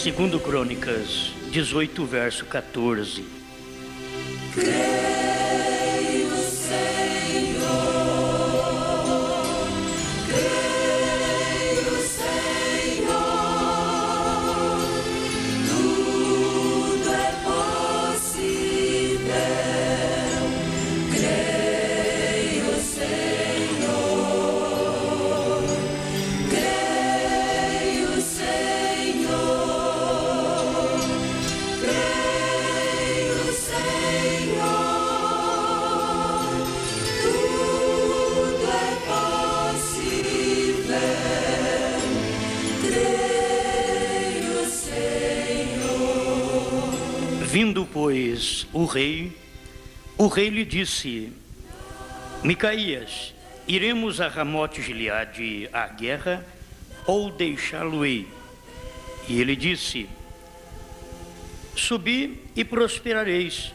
Segundo Crônicas 18, verso 14. Creio, Senhor, creio, Senhor, tudo é possível. Creio, Senhor, creio, Senhor, creio, Senhor, tudo é possível. Creio, Senhor. Vindo, pois, o rei lhe disse: Micaías, iremos a Ramote-Gileade à guerra ou deixá-lo-ei? E ele disse: Subi e prosperareis,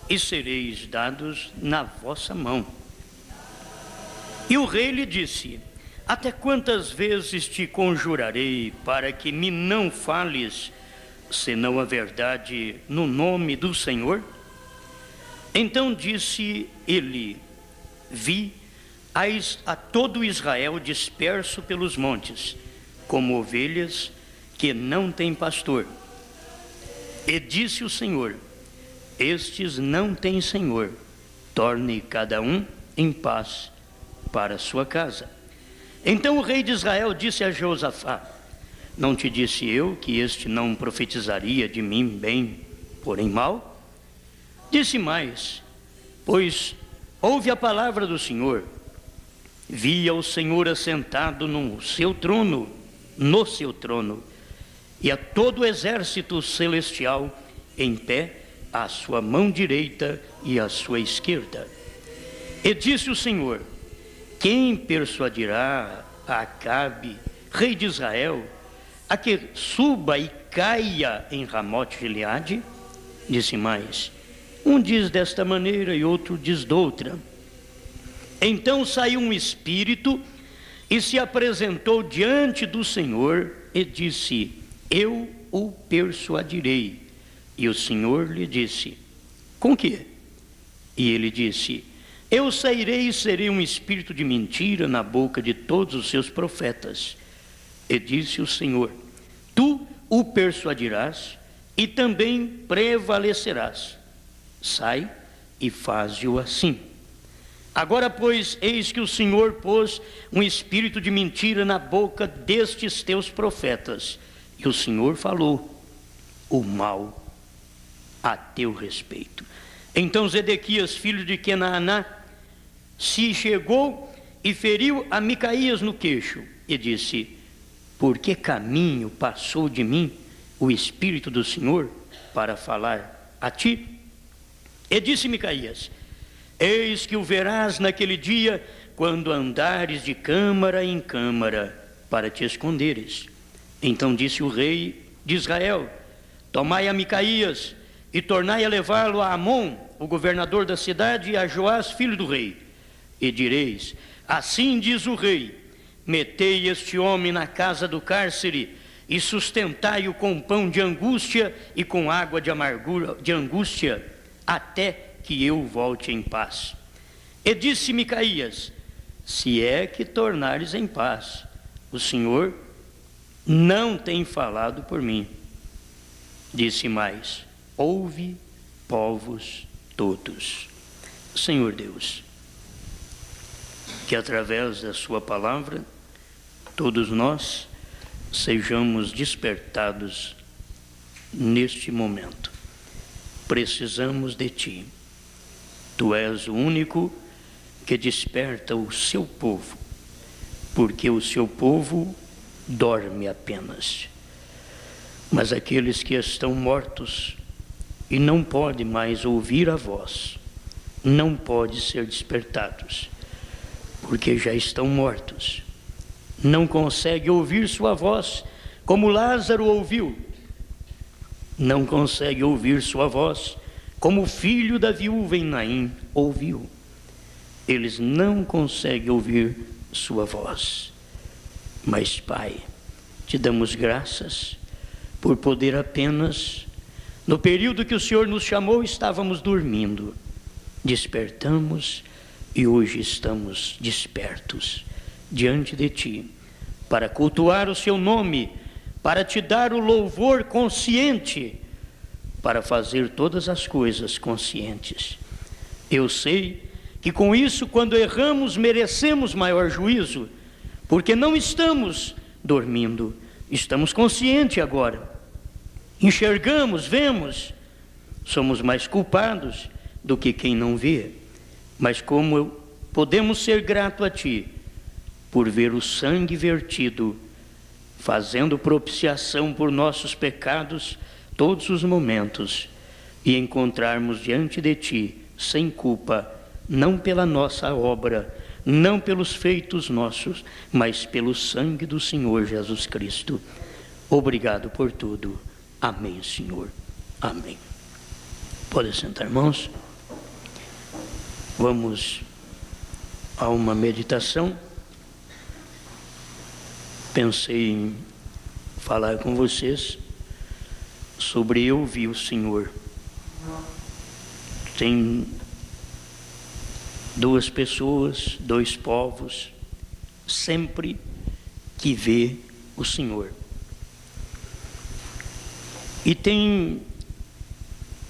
e sereis dados na vossa mão. E o rei lhe disse: Até quantas vezes te conjurarei para que me não fales, senão a verdade no nome do Senhor? Então disse ele: Vi a todo Israel disperso pelos montes, como ovelhas que não têm pastor. E disse o Senhor: Estes não têm senhor, torne cada um em paz para a sua casa. Então o rei de Israel disse a Josafá: Não te disse eu que este não profetizaria de mim bem, porém mal? Disse mais: Pois ouve a palavra do Senhor. Via o Senhor assentado no seu trono, e a todo o exército celestial em pé, à sua mão direita e à sua esquerda. E disse o Senhor: Quem persuadirá a Acabe, rei de Israel, a que suba e caia em Ramote-Gileade? Disse mais: Um diz desta maneira e outro diz doutra. Então saiu um espírito e se apresentou diante do Senhor e disse: Eu o persuadirei. E o Senhor lhe disse: Com que? E ele disse: Eu sairei e serei um espírito de mentira na boca de todos os seus profetas. E disse o Senhor: Tu o persuadirás e também prevalecerás. Sai e faze-o assim. Agora, pois, eis que o Senhor pôs um espírito de mentira na boca destes teus profetas, e o Senhor falou o mal a teu respeito. Então Zedequias, filho de Kenaana, se chegou e feriu a Micaías no queixo, e disse: Por que caminho passou de mim o Espírito do Senhor para falar a ti? E disse Micaías: Eis que o verás naquele dia, quando andares de câmara em câmara, para te esconderes. Então disse o rei de Israel: Tomai a Micaías e tornai a levá-lo a Amon, o governador da cidade, e a Joás, filho do rei. E direis: Assim diz o rei: Metei este homem na casa do cárcere e sustentai-o com pão de angústia e com água de amargura de angústia, até que eu volte em paz. E disse Micaías: Se é que tornares em paz, o Senhor não tem falado por mim. Disse mais: Ouve, povos todos. Senhor Deus, que através da sua palavra, todos nós sejamos despertados neste momento. Precisamos de Ti. Tu és o único que desperta o seu povo, porque o seu povo dorme apenas. Mas aqueles que estão mortos e não podem mais ouvir a voz, não podem ser despertados, porque já estão mortos. Não conseguem ouvir sua voz, como Lázaro ouviu. Não consegue ouvir sua voz, como o filho da viúva em Naim ouviu. Eles não conseguem ouvir sua voz. Mas, Pai, te damos graças, por poder apenas, no período que o Senhor nos chamou, estávamos dormindo. Despertamos e hoje estamos despertos diante de Ti, para cultuar o Seu nome, para Te dar o louvor consciente, para fazer todas as coisas conscientes. Eu sei que com isso, quando erramos, merecemos maior juízo, porque não estamos dormindo, estamos conscientes agora. Enxergamos, vemos, somos mais culpados do que quem não vê. Mas como podemos ser gratos a Ti, por ver o sangue vertido, fazendo propiciação por nossos pecados todos os momentos, e encontrarmos diante de Ti, sem culpa, não pela nossa obra, não pelos feitos nossos, mas pelo sangue do Senhor Jesus Cristo. Obrigado por tudo. Amém, Senhor. Amém. Pode sentar, irmãos. Vamos a uma meditação. Pensei em falar com vocês sobre eu vi o Senhor. Tem duas pessoas, dois povos, sempre que vê o Senhor. E tem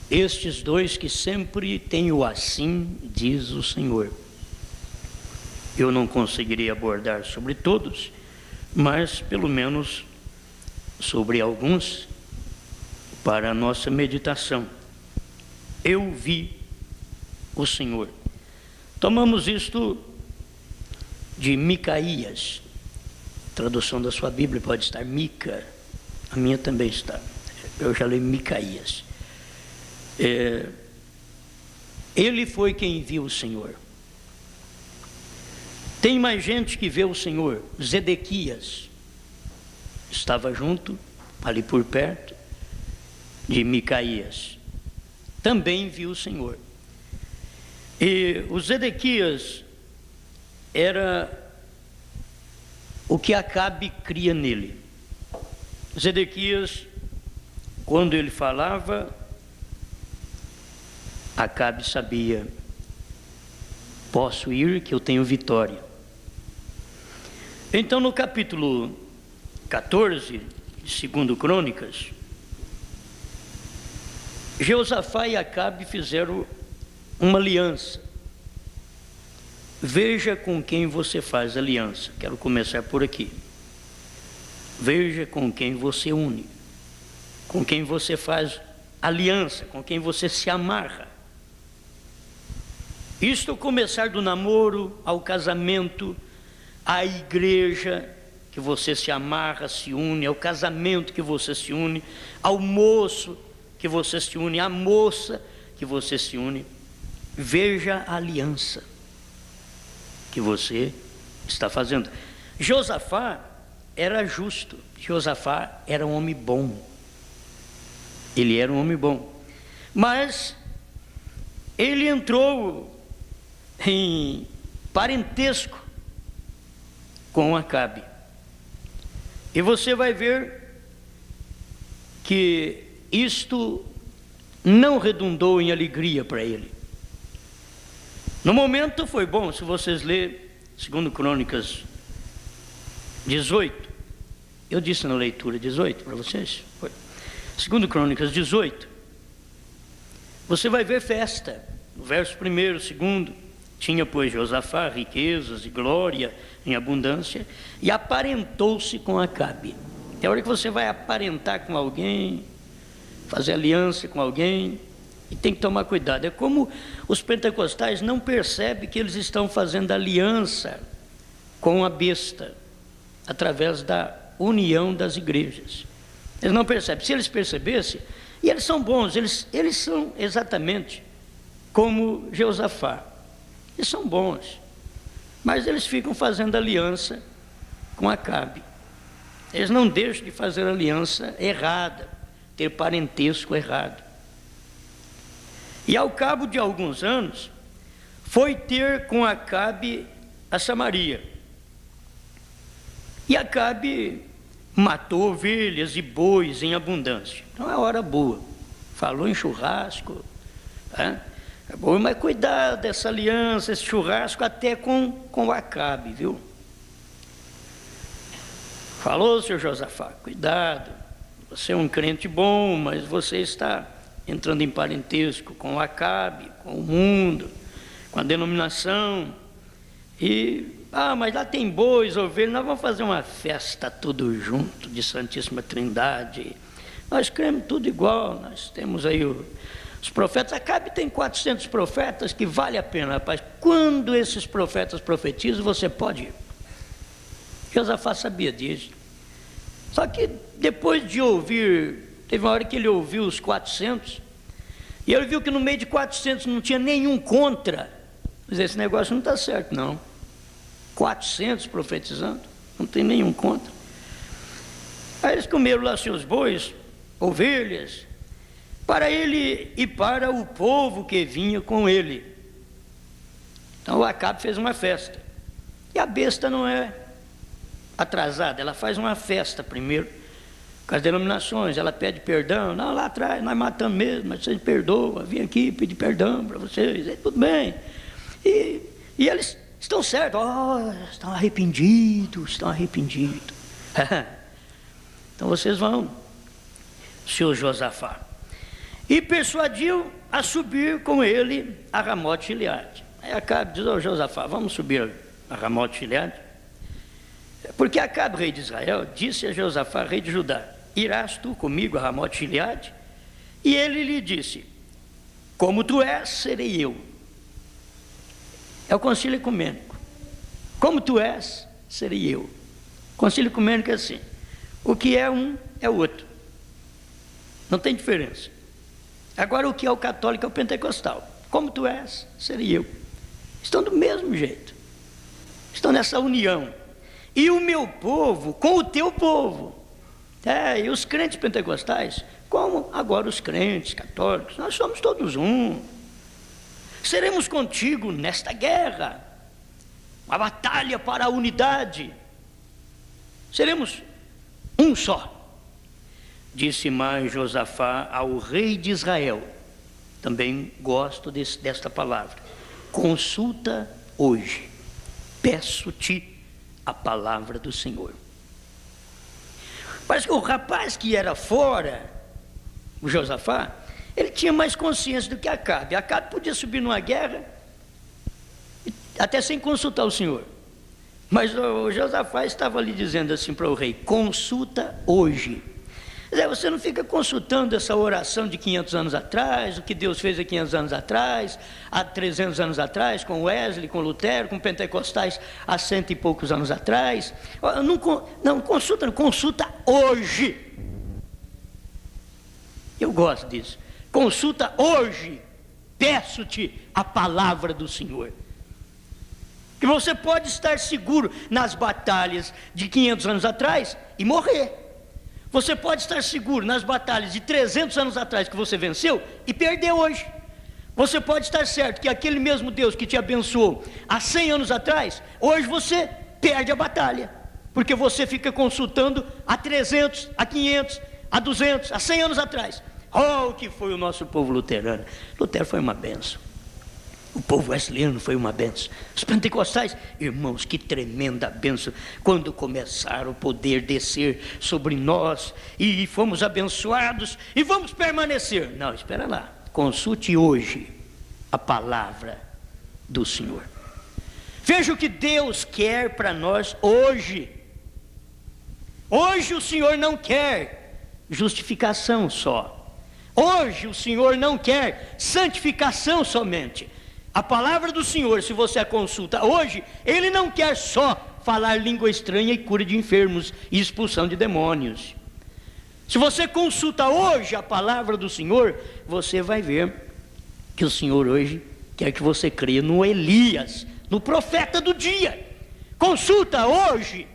estes dois que sempre têm o assim diz o Senhor. Eu não conseguiria abordar sobre todos, mas pelo menos sobre alguns para a nossa meditação. Eu vi o Senhor. Tomamos isto de Micaías. A tradução da sua Bíblia pode estar Mica, a minha também está. Eu já leio Micaías. Ele foi quem viu o Senhor. Tem mais gente que vê o Senhor. Zedequias estava junto, ali por perto, de Micaías. Também viu o Senhor. E o Zedequias era o que Acabe cria nele. Zedequias, quando ele falava, Acabe sabia: posso ir que eu tenho vitória. Então, no capítulo 14 de 2 Crônicas, Jeosafá e Acabe fizeram uma aliança. Veja com quem você faz aliança. Quero começar por aqui. Veja com quem você une, com quem você faz aliança, com quem você se amarra. Isto começar do namoro ao casamento, à igreja que você se amarra, se une, ao casamento que você se une, ao moço que você se une, à moça que você se une. Veja a aliança que você está fazendo. Josafá era justo, Josafá era um homem bom. Ele era um homem bom, mas ele entrou em parentesco com Acabe. E você vai ver que isto não redundou em alegria para ele. No momento foi bom, se vocês lerem 2 Crônicas 18, eu disse na leitura 18 para vocês, foi 2 Crônicas 18, você vai ver festa, no verso 1º, 2º, tinha pois Josafá riquezas e glória em abundância, e aparentou-se com Acabe. É a hora que você vai aparentar com alguém, fazer aliança com alguém, e tem que tomar cuidado. É como os pentecostais não percebem que eles estão fazendo aliança com a besta, através da união das igrejas. Eles não percebem. Se eles percebessem, e eles são bons, eles são exatamente como Josafá. Eles são bons, mas eles ficam fazendo aliança com Acabe. Eles não deixam de fazer aliança errada, ter parentesco errado. E ao cabo de alguns anos, foi ter com Acabe a Samaria. E Acabe matou ovelhas e bois em abundância. Então é hora boa. Falou em churrasco, né? É bom, mas cuidado dessa aliança, esse churrasco até com Acabe, viu? Falou, senhor Josafá, cuidado, você é um crente bom, mas você está entrando em parentesco com o Acabe, com o mundo, com a denominação, mas lá tem bois, ovelhas, nós vamos fazer uma festa tudo junto, de Santíssima Trindade, nós cremos tudo igual, nós temos aí os profetas. Acabe tem 400 profetas, que vale a pena, rapaz, quando esses profetas profetizam, você pode ir. Josafá sabia disso, só que depois de ouvir, teve uma hora que ele ouviu os 400, e ele viu que no meio de 400 não tinha nenhum contra. Mas esse negócio não está certo, não. 400 profetizando, não tem nenhum contra. Aí eles comeram lá seus bois, ovelhas, para ele e para o povo que vinha com ele. Então o Acabe fez uma festa. E a besta não é atrasada, ela faz uma festa primeiro, com as denominações, ela pede perdão. Não, lá atrás nós matamos mesmo, mas vocês perdoam, vim aqui pedir perdão para vocês, aí, tudo bem. E eles estão certos, estão arrependidos, Então vocês vão, senhor Josafá. E persuadiu a subir com ele a Ramote-Gileade. Aí Acabe diz, Josafá, vamos subir a Ramote-Gileade? Porque Acabe, rei de Israel, disse a Josafá, rei de Judá, irás tu comigo a Ramote-Gileade? E ele lhe disse, como tu és, serei eu. É o concílio ecumênico. Como tu és, serei eu. O concílio ecumênico é assim, o que é um é o outro. Não tem diferença. Agora o que é o católico é o pentecostal. Como tu és, serei eu. Estão do mesmo jeito. Estão nessa união. E o meu povo com o teu povo. E os crentes pentecostais, como agora os crentes católicos, nós somos todos um. Seremos contigo nesta guerra, uma batalha para a unidade. Seremos um só. Disse mais Josafá ao rei de Israel, também gosto desta palavra, consulta hoje, peço-te a palavra do Senhor. Parece que o rapaz que era fora, o Josafá, ele tinha mais consciência do que Acabe. Acabe podia subir numa guerra, até sem consultar o Senhor. Mas o Josafá estava ali dizendo assim para o rei, consulta hoje. Você não fica consultando essa oração de 500 anos atrás, o que Deus fez há 500 anos atrás, há 300 anos atrás, com Wesley, com Lutero, com pentecostais há 100 e poucos anos atrás. Não consulta hoje. Eu gosto disso. Consulta hoje, peço-te a palavra do Senhor. Que você pode estar seguro nas batalhas de 500 anos atrás e morrer. Você pode estar seguro nas batalhas de 300 anos atrás que você venceu e perdeu hoje. Você pode estar certo que aquele mesmo Deus que te abençoou há 100 anos atrás, hoje você perde a batalha. Porque você fica consultando há 300, há 500, há 200, há 100 anos atrás. O que foi o nosso povo luterano. Lutero foi uma benção. O povo wesleyano foi uma benção. Os pentecostais, irmãos, que tremenda benção. Quando começaram o poder descer sobre nós e fomos abençoados e vamos permanecer. Não, espera lá. Consulte hoje a palavra do Senhor. Veja o que Deus quer para nós hoje. Hoje o Senhor não quer justificação só. Hoje o Senhor não quer santificação somente. A palavra do Senhor, se você a consulta hoje, Ele não quer só falar língua estranha e cura de enfermos e expulsão de demônios. Se você consulta hoje a palavra do Senhor, você vai ver que o Senhor hoje quer que você creia no Elias, no profeta do dia. Consulta hoje.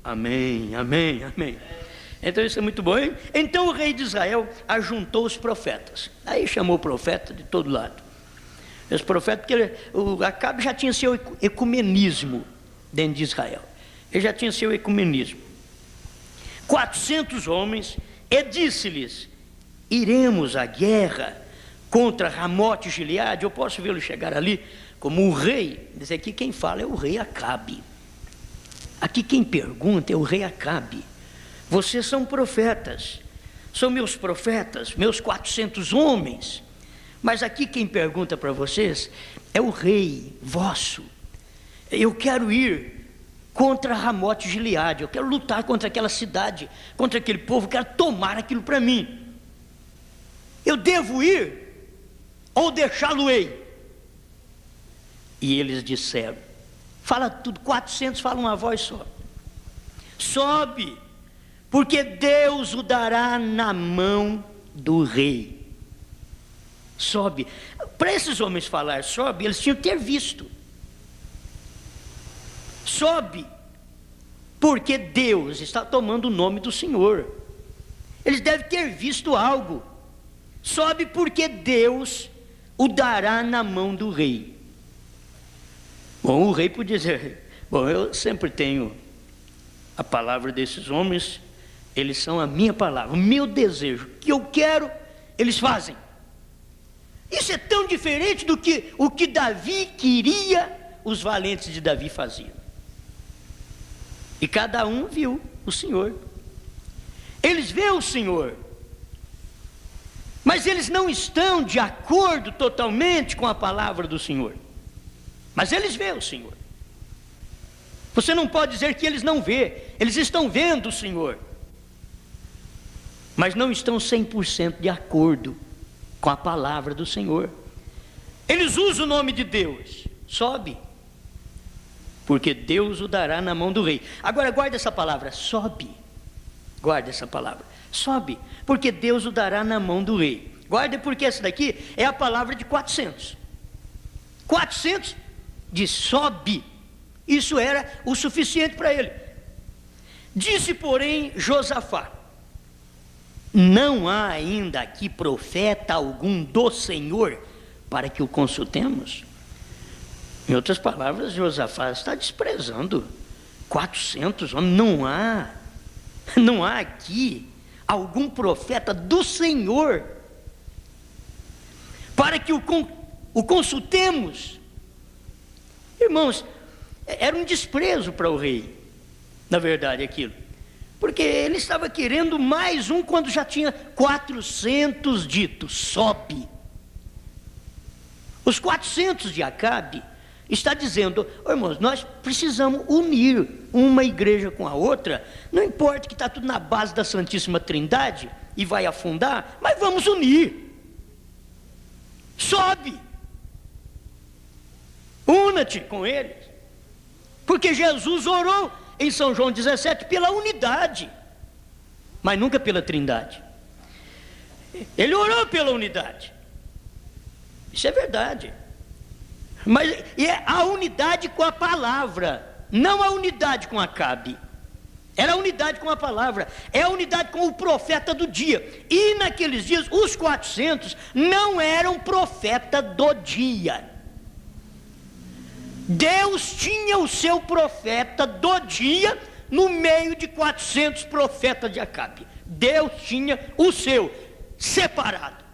Amém, amém, amém. Então isso é muito bom, hein? Então o rei de Israel ajuntou os profetas. Aí chamou o profeta de todo lado. Os profetas, porque o Acabe já tinha seu ecumenismo dentro de Israel. Ele já tinha seu ecumenismo. 400 homens, e disse-lhes: iremos à guerra contra Ramote e Gileade. Eu posso vê-lo chegar ali como o rei. Diz aqui, quem fala é o rei Acabe. Aqui quem pergunta é o rei Acabe. Vocês são profetas, são meus profetas, meus 400 homens. Mas aqui quem pergunta para vocês é o rei vosso. Eu quero ir contra Ramote e Gileade, eu quero lutar contra aquela cidade, contra aquele povo, eu quero tomar aquilo para mim. Eu devo ir ou deixá-lo-ei? E eles disseram, fala tudo, 400 falam uma voz só: sobe, porque Deus o dará na mão do rei. Sobe. Para esses homens falar sobe, eles tinham que ter visto. Sobe, porque Deus está tomando o nome do Senhor. Eles devem ter visto algo. Sobe, porque Deus o dará na mão do rei. Bom, o rei podia dizer: bom, eu sempre tenho a palavra desses homens, eles são a minha palavra, o meu desejo, o que eu quero, eles fazem. Isso é tão diferente do que o que Davi queria, os valentes de Davi faziam. E cada um viu o Senhor. Eles veem o Senhor, mas eles não estão de acordo totalmente com a palavra do Senhor. Mas eles veem o Senhor. Você não pode dizer que eles não veem. Eles estão vendo o Senhor, mas não estão 100% de acordo com a palavra do Senhor. Eles usam o nome de Deus. Sobe, porque Deus o dará na mão do rei. Agora guarda essa palavra, sobe. Guarda essa palavra, sobe, porque Deus o dará na mão do rei. Guarda, porque essa daqui é a palavra de 400. 400 de sobe. Isso era o suficiente para ele. Disse, porém, Josafá: não há ainda aqui profeta algum do Senhor para que o consultemos? Em outras palavras, Josafá está desprezando 400 homens. Não há aqui algum profeta do Senhor para que o consultemos. Irmãos, era um desprezo para o rei, na verdade, aquilo, porque ele estava querendo mais um quando já tinha 400 ditos: sobe. Os 400 de Acabe está dizendo: oh, irmãos, nós precisamos unir uma igreja com a outra. Não importa que está tudo na base da Santíssima Trindade e vai afundar, mas vamos unir. Sobe, una-te com eles, porque Jesus orou em São João 17 pela unidade, mas nunca pela Trindade. Ele orou pela unidade, isso é verdade, mas é a unidade com a palavra, não a unidade com Acabe. Era a unidade com a palavra, é a unidade com o profeta do dia. E naqueles dias os 400 não eram profeta do dia. Deus tinha o seu profeta do dia no meio de 400 profetas de Acabe. Deus tinha o seu separado,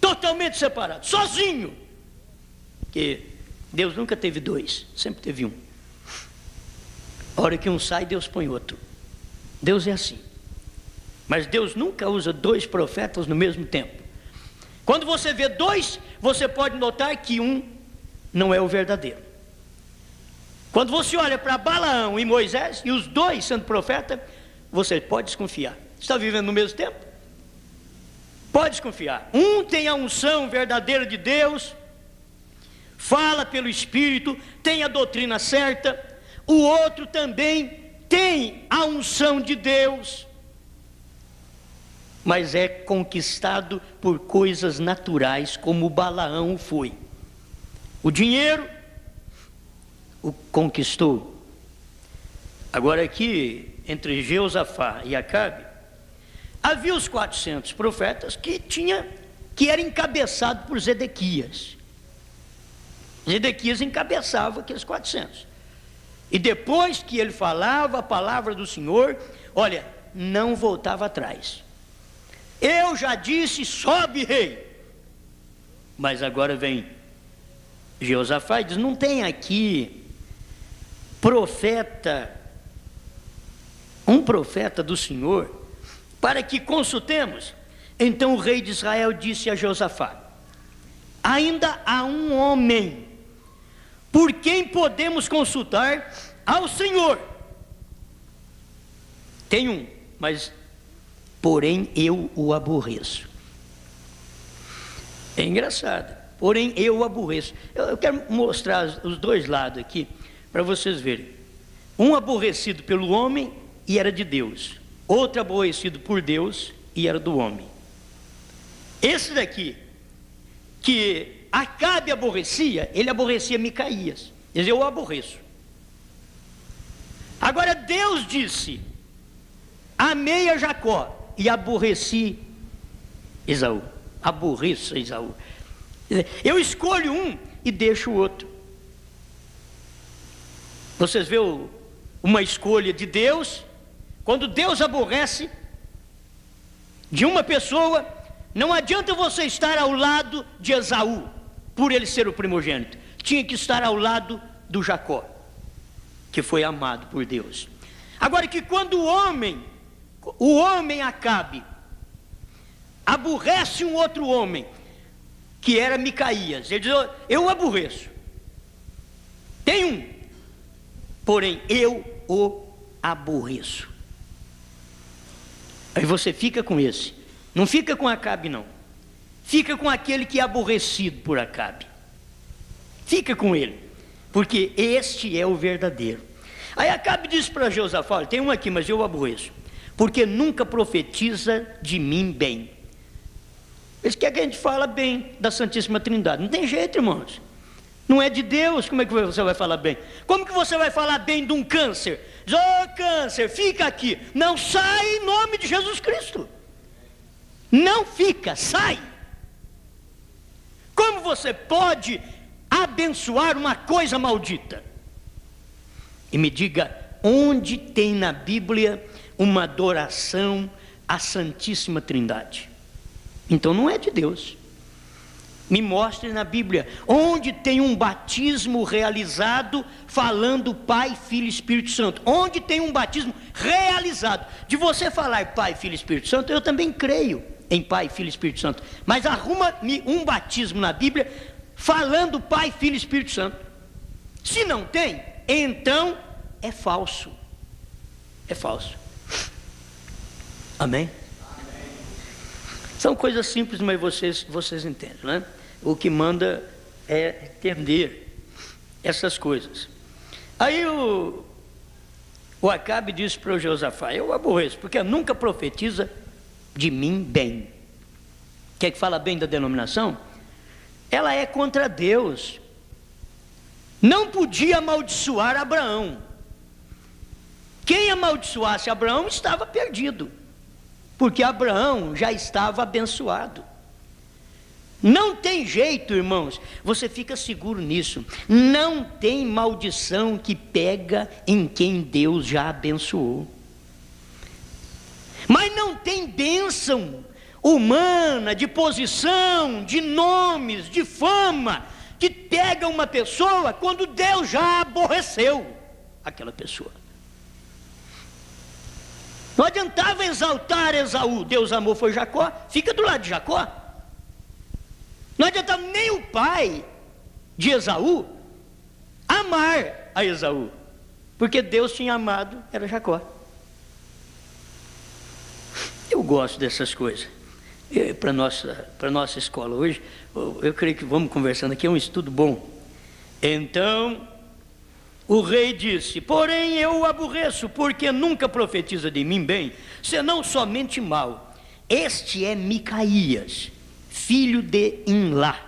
totalmente separado, sozinho. Porque Deus nunca teve dois, sempre teve um. A hora que um sai, Deus põe outro. Deus é assim. Mas Deus nunca usa dois profetas no mesmo tempo. Quando você vê dois, você pode notar que um não é o verdadeiro. Quando você olha para Balaão e Moisés, e os dois sendo profeta, você pode desconfiar. Está vivendo no mesmo tempo? Pode desconfiar. Um tem a unção verdadeira de Deus, fala pelo Espírito, tem a doutrina certa. O outro também tem a unção de Deus, mas é conquistado por coisas naturais, como Balaão foi. O dinheiro o conquistou. Agora aqui, entre Josafá e Acabe, havia os 400 profetas que era encabeçado por Zedequias. Zedequias encabeçava aqueles 400. E depois que ele falava a palavra do Senhor, olha, não voltava atrás. Eu já disse, sobe, rei. Mas agora vem Jeosafá e diz, não tem aqui profeta, um profeta do Senhor, para que consultemos? Então o rei de Israel disse a Jeosafá, ainda há um homem, por quem podemos consultar ao Senhor. Tem um, mas porém eu o aborreço. É engraçado, porém eu o aborreço. Eu quero mostrar os dois lados aqui, para vocês verem. Um aborrecido pelo homem e era de Deus. Outro aborrecido por Deus e era do homem. Esse daqui, que Acabe aborrecia, ele aborrecia Micaías. Ele dizia, eu o aborreço. Agora Deus disse, amei a Jacó e aborreci Esaú. Aborreço Esaú. Eu escolho um e deixo o outro. Vocês veem uma escolha de Deus. Quando Deus aborrece de uma pessoa, não adianta você estar ao lado de Esaú, por ele ser o primogênito. Tinha que estar ao lado do Jacó, que foi amado por Deus. Agora que quando o homem Acabe aborrece um outro homem, que era Micaías, ele diz, eu o aborreço. Tem um, porém eu o aborreço. Aí você fica com esse. Não fica com Acabe, não. Fica com aquele que é aborrecido por Acabe. Fica com ele, porque este é o verdadeiro. Aí Acabe disse para Jeosafá, olha, tem um aqui, mas eu o aborreço, porque nunca profetiza de mim bem. Eles querem que a gente fala bem da Santíssima Trindade. Não tem jeito, irmãos. Não é de Deus, como é que você vai falar bem? Como que você vai falar bem de um câncer? Diz, câncer, fica aqui. Não, sai em nome de Jesus Cristo. Não fica, sai. Como você pode abençoar uma coisa maldita? E me diga, onde tem na Bíblia uma adoração à Santíssima Trindade? Então não é de Deus. Me mostre na Bíblia onde tem um batismo realizado falando Pai, Filho e Espírito Santo. Onde tem um batismo realizado. De você falar Pai, Filho e Espírito Santo, eu também creio em Pai, Filho e Espírito Santo. Mas arruma-me um batismo na Bíblia falando Pai, Filho e Espírito Santo. Se não tem, então é falso. É falso. Amém? São coisas simples, mas vocês entendem, né? O que manda é entender essas coisas. Aí o Acabe disse para o Jeosafá, eu o aborreço, porque nunca profetiza de mim bem. Quer que fala bem da denominação? Ela é contra Deus. Não podia amaldiçoar Abraão. Quem amaldiçoasse Abraão estava perdido, porque Abraão já estava abençoado. Não tem jeito, irmãos, você fica seguro nisso. Não tem maldição que pega em quem Deus já abençoou. Mas não tem bênção humana, de posição, de nomes, de fama, que pega uma pessoa quando Deus já aborreceu aquela pessoa. Não adiantava exaltar Esaú, Deus amou foi Jacó, fica do lado de Jacó. Não adiantava nem o pai de Esaú amar a Esaú, porque Deus tinha amado, era Jacó. Eu gosto dessas coisas. Para nossa escola hoje, eu creio que vamos conversando aqui, é um estudo bom. Então, o rei disse, porém eu o aborreço, porque nunca profetiza de mim bem, senão somente mal. Este é Micaías, filho de Imlá.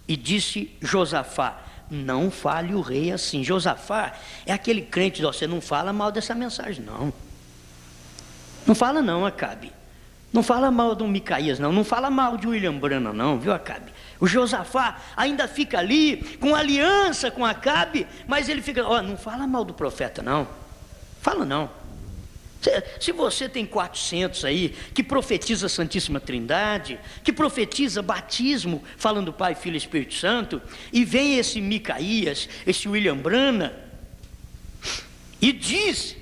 E disse Josafá, não fale o rei assim. Josafá é aquele crente, você não fala mal dessa mensagem, não. Não fala não, Acabe. Não fala mal do Micaías, não fala mal de William Branham, não, viu, Acabe? O Josafá ainda fica ali com aliança com Acabe, mas ele fica, não fala mal do profeta, não. Fala não. Se você tem 400 aí, que profetiza a Santíssima Trindade, que profetiza batismo, falando Pai, Filho e Espírito Santo, e vem esse Micaías, esse William Branham, e diz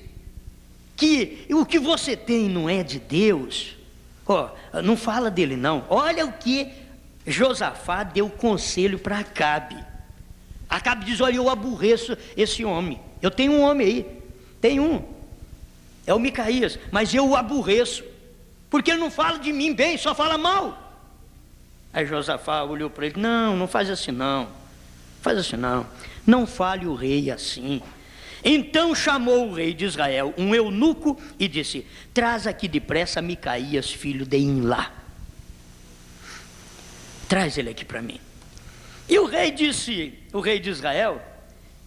que o que você tem não é de Deus, não fala dele não. Olha o que Josafá deu conselho para Acabe. Acabe diz, olha, eu aborreço esse homem. Eu tenho um homem aí, tem um, é o Micaías, mas eu o aborreço, porque ele não fala de mim bem, só fala mal. Aí Josafá olhou para ele, não faz assim não, não fale o rei assim. Então chamou o rei de Israel um eunuco e disse, traz aqui depressa Micaías, filho de Imlá. Traz ele aqui para mim. E o rei disse, o rei de Israel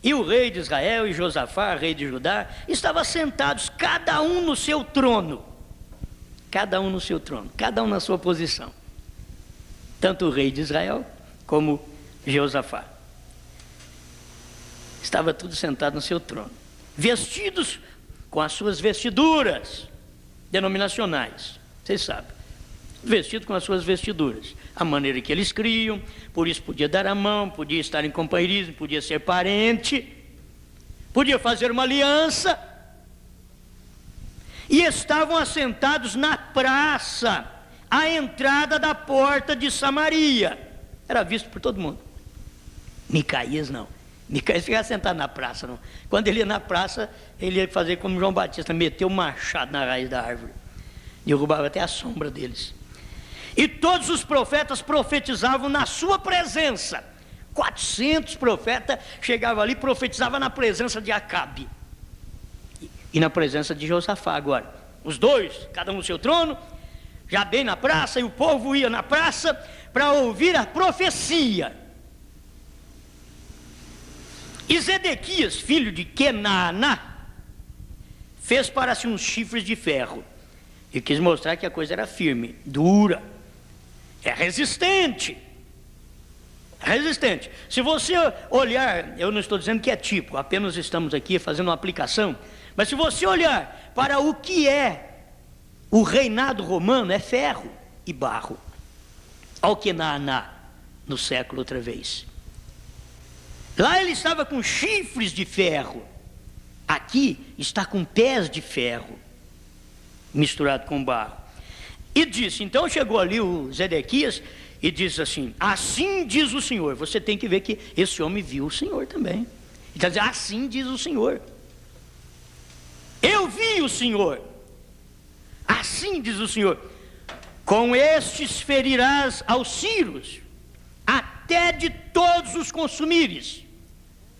e Josafá, rei de Judá, estavam sentados, cada um no seu trono, cada um na sua posição. Tanto o rei de Israel como Josafá. Estava tudo sentado no seu trono, vestidos com as suas vestiduras denominacionais, vocês sabem, vestido com as suas vestiduras, a maneira que eles criam, por isso podia dar a mão, podia estar em companheirismo, podia ser parente, podia fazer uma aliança, e estavam assentados na praça, à entrada da porta de Samaria, era visto por todo mundo. Micaías não. Micaías ficava sentado na praça, não. Quando ele ia na praça, ele ia fazer como João Batista, meter o machado na raiz da árvore, derrubava até a sombra deles. E todos os profetas profetizavam na sua presença. 400 profetas chegavam ali e profetizavam na presença de Acabe e na presença de Josafá. Agora, os dois, cada um no seu trono, já bem na praça, e o povo ia na praça para ouvir a profecia. E Zedequias, filho de Kenana, fez para si uns chifres de ferro e quis mostrar que a coisa era firme, dura, resistente. Se você olhar, eu não estou dizendo que é tipo, apenas estamos aqui fazendo uma aplicação, mas se você olhar para o que é o reinado romano, é ferro e barro. Ao Kenana no século outra vez. Lá ele estava com chifres de ferro, aqui está com pés de ferro, misturado com barro. E disse, então chegou ali o Zedequias e disse assim, assim diz o Senhor. Você tem que ver que esse homem viu o Senhor também. Ele está dizendo, assim diz o Senhor. Eu vi o Senhor. Assim diz o Senhor. Com estes ferirás aos círios, até de todos os consumires.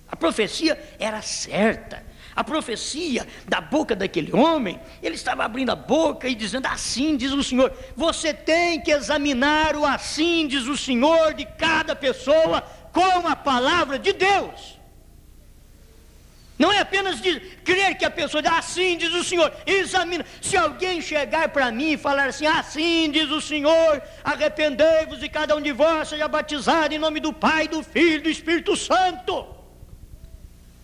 A profecia era certa. A profecia da boca daquele homem, ele estava abrindo a boca e dizendo, assim diz o Senhor. Você tem que examinar o assim diz o Senhor de cada pessoa com a palavra de Deus. Não é apenas crer que a pessoa diz, assim diz o Senhor, examina. Se alguém chegar para mim e falar assim diz o Senhor, arrependei-vos e cada um de vós seja batizado em nome do Pai, do Filho e do Espírito Santo.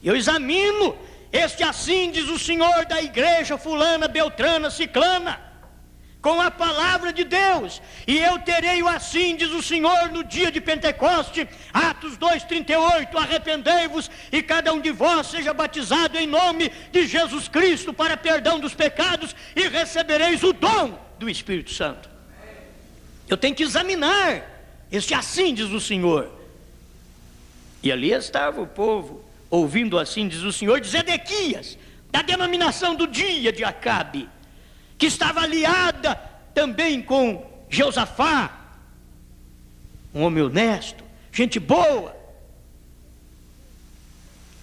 Eu examino este assim diz o Senhor da igreja fulana, beltrana, ciclana, com a palavra de Deus, e eu terei o assim diz o Senhor no dia de Pentecoste, Atos 2:38, arrependei-vos e cada um de vós seja batizado em nome de Jesus Cristo para perdão dos pecados e recebereis o dom do Espírito Santo. Eu tenho que examinar este assim diz o Senhor. E ali estava o povo ouvindo assim diz o Senhor de Zedequias, da denominação do dia de Acabe, que estava aliada também com Josafá, um homem honesto, gente boa.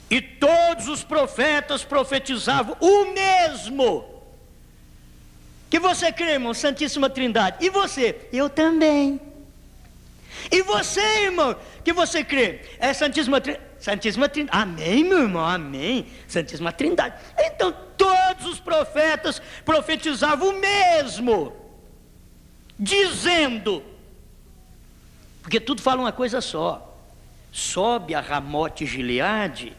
E todos os profetas profetizavam o mesmo. Que você crê, irmão, Santíssima Trindade? E você? Eu também. E você, irmão, que você crê? É Santíssima Trindade. Santíssima Trindade, amém, meu irmão, amém, Santíssima Trindade. Então todos os profetas profetizavam o mesmo. dizendo, porque tudo fala uma coisa só: sobe a Ramote Gileade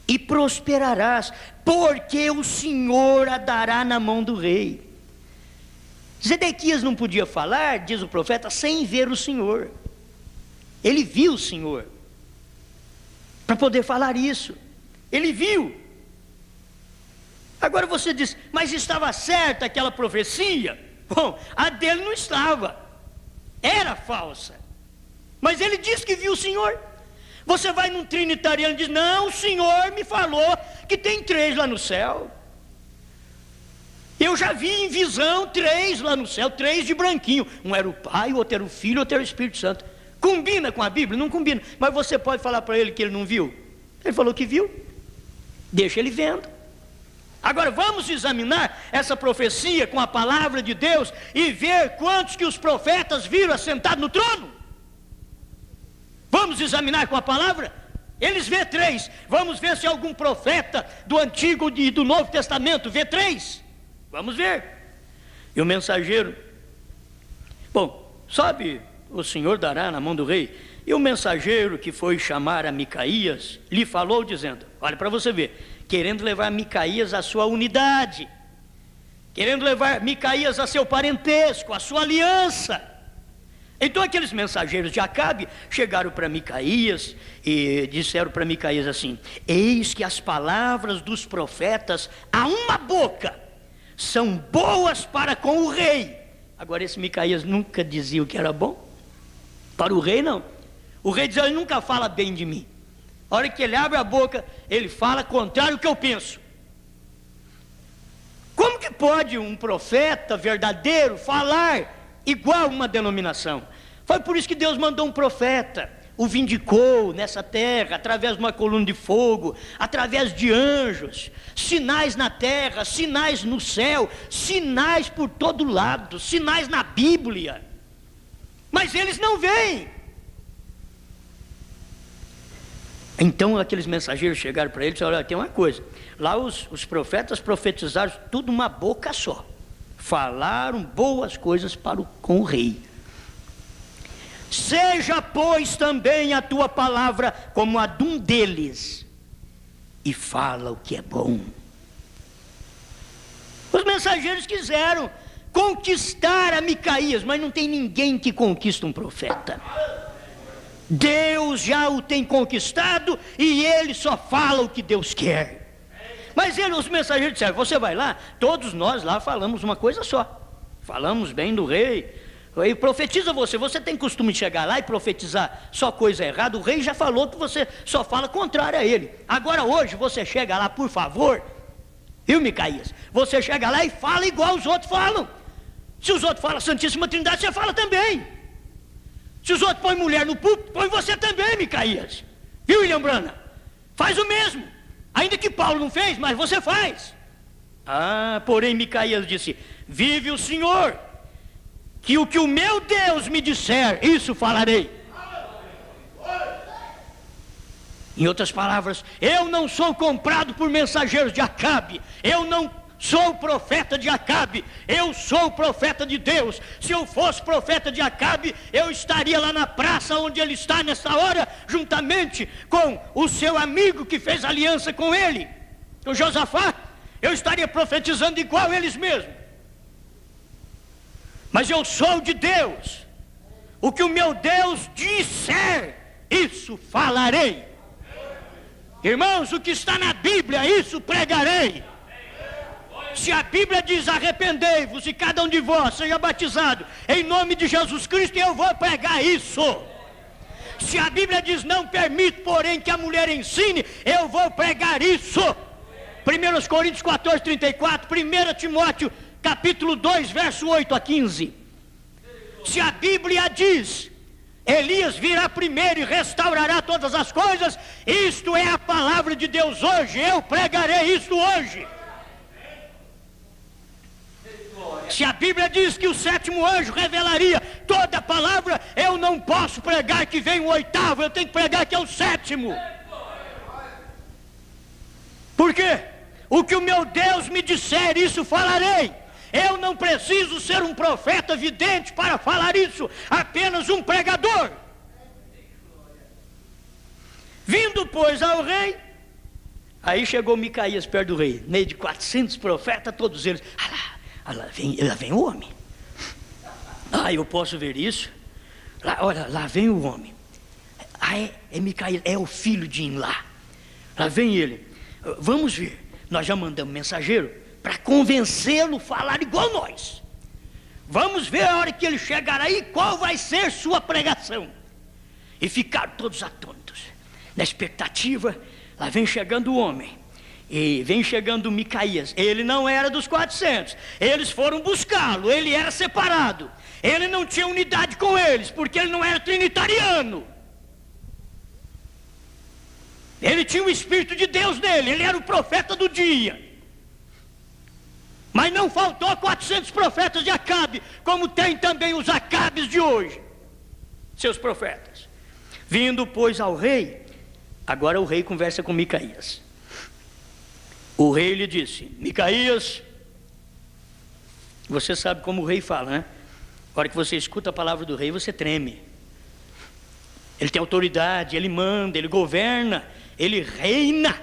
e prosperarás, porque o Senhor a dará na mão do rei. Zedequias não podia falar, diz o profeta, sem ver o Senhor. Ele viu o Senhor para poder falar isso. Ele viu. Agora você diz, mas estava certa aquela profecia? Bom, a dele não estava, era falsa, mas ele disse que viu o Senhor. Você vai num trinitariano e diz, não, o Senhor me falou que tem 3 lá no céu. Eu já vi em visão 3 lá no céu, 3 de branquinho. Um era o Pai, o outro era o Filho, o outro era o Espírito Santo. Combina com a Bíblia? Não combina. Mas você pode falar para ele que ele não viu? Ele falou que viu. Deixa ele vendo. Agora vamos examinar essa profecia com a palavra de Deus e ver quantos que os profetas viram assentados no trono. Vamos examinar com a palavra? Eles vê 3. Vamos ver se algum profeta do Antigo e do Novo Testamento vê 3. Vamos ver. E o mensageiro, bom, sabe, o Senhor dará na mão do rei. E o mensageiro que foi chamar a Micaías lhe falou dizendo, olha para você ver, querendo levar Micaías à sua unidade, querendo levar Micaías a seu parentesco, a sua aliança. Então aqueles mensageiros de Acabe chegaram para Micaías e disseram para Micaías assim, eis que as palavras dos profetas a uma boca são boas para com o rei. Agora esse Micaías nunca dizia o que era bom para o rei, não. O rei dizia, ele nunca fala bem de mim. A hora que ele abre a boca, ele fala contrário ao que eu penso. Como que pode um profeta verdadeiro falar igual uma denominação? Foi por isso que Deus mandou um profeta, o vindicou nessa terra, através de uma coluna de fogo, através de anjos, sinais na terra, sinais no céu, sinais por todo lado, sinais na Bíblia. Mas eles não veem. Então aqueles mensageiros chegaram para ele e disseram, olha, tem uma coisa, lá os profetas profetizaram tudo uma boca só, falaram boas coisas com o rei. Seja, pois, também a tua palavra como a de um deles, e fala o que é bom. Os mensageiros quiseram conquistar a Micaías, mas não tem ninguém que conquista um profeta. Deus já o tem conquistado e ele só fala o que Deus quer. Mas os mensageiros disseram, você vai lá, todos nós lá falamos uma coisa só, falamos bem do rei, e profetiza você tem costume de chegar lá e profetizar só coisa errada, o rei já falou que você só fala contrário a ele. Agora hoje você chega lá, por favor, viu, Micaías? Você chega lá e fala igual os outros falam. Se os outros falam Santíssima Trindade, você fala também. Se os outros põem mulher no púlpito, põe você também, Micaías. Viu, William Branham? Faz o mesmo. Ainda que Paulo não fez, mas você faz. Porém Micaías disse, vive o Senhor, que o que o meu Deus me disser, isso falarei. Em outras palavras, eu não sou comprado por mensageiros de Acabe, eu não sou profeta de Acabe, eu sou profeta de Deus. Se eu fosse profeta de Acabe, eu estaria lá na praça onde ele está nessa hora, juntamente com o seu amigo que fez aliança com ele, o Josafá. Eu estaria profetizando igual eles mesmos. Mas eu sou de Deus, o que o meu Deus disser, isso falarei. Irmãos, o que está na Bíblia, isso pregarei. Se a Bíblia diz arrependei-vos e cada um de vós seja batizado em nome de Jesus Cristo, eu vou pregar isso. Se a Bíblia diz não permito, porém, que a mulher ensine, eu vou pregar isso. 1 Coríntios 14, 34, 1 Timóteo capítulo 2, verso 8 a 15. Se a Bíblia diz Elias virá primeiro e restaurará todas as coisas, isto é a palavra de Deus hoje, eu pregarei isso hoje. Se a Bíblia diz que o 7º anjo revelaria toda a palavra, eu não posso pregar que vem o 8º, eu tenho que pregar que é o 7º. Por quê? O que o meu Deus me disser, isso falarei. Eu não preciso ser um profeta vidente para falar isso, apenas um pregador. Vindo, pois, ao rei, aí chegou Micaías perto do rei, meio de 400 profetas, todos eles, lá vem o homem. Eu posso ver isso? Olha, lá vem o homem. É Micaías, é o filho de Imlá. Lá vem ele. Vamos ver, nós já mandamos mensageiro para convencê-lo a falar igual nós. Vamos ver a hora que ele chegar aí, qual vai ser sua pregação. E ficaram todos atônitos, na expectativa. Lá vem chegando o homem, e vem chegando Micaías. Ele não era dos 400, eles foram buscá-lo, ele era separado, ele não tinha unidade com eles, porque ele não era trinitariano. Ele tinha o Espírito de Deus nele, ele era o profeta do dia. Mas não faltou 400 profetas de Acabe, como tem também os Acabes de hoje, seus profetas. Vindo, pois, ao rei, agora o rei conversa com Micaías. O rei lhe disse: Micaías, você sabe como o rei fala, né? A hora que você escuta a palavra do rei, você treme. Ele tem autoridade, ele manda, ele governa, ele reina.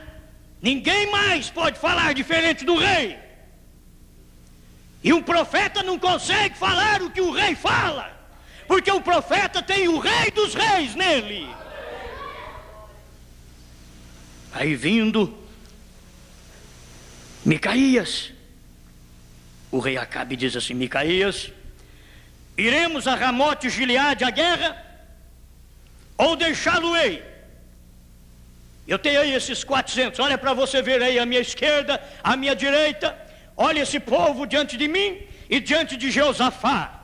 Ninguém mais pode falar diferente do rei. E um profeta não consegue falar o que o rei fala, porque o profeta tem o rei dos reis nele. Aí vindo Micaías, o rei Acabe diz assim: Micaías, iremos a Ramote Gileade à guerra, ou deixá-lo-ei? Eu tenho aí esses 400, olha para você ver aí à minha esquerda, à minha direita. Olha esse povo diante de mim e diante de Jeosafá.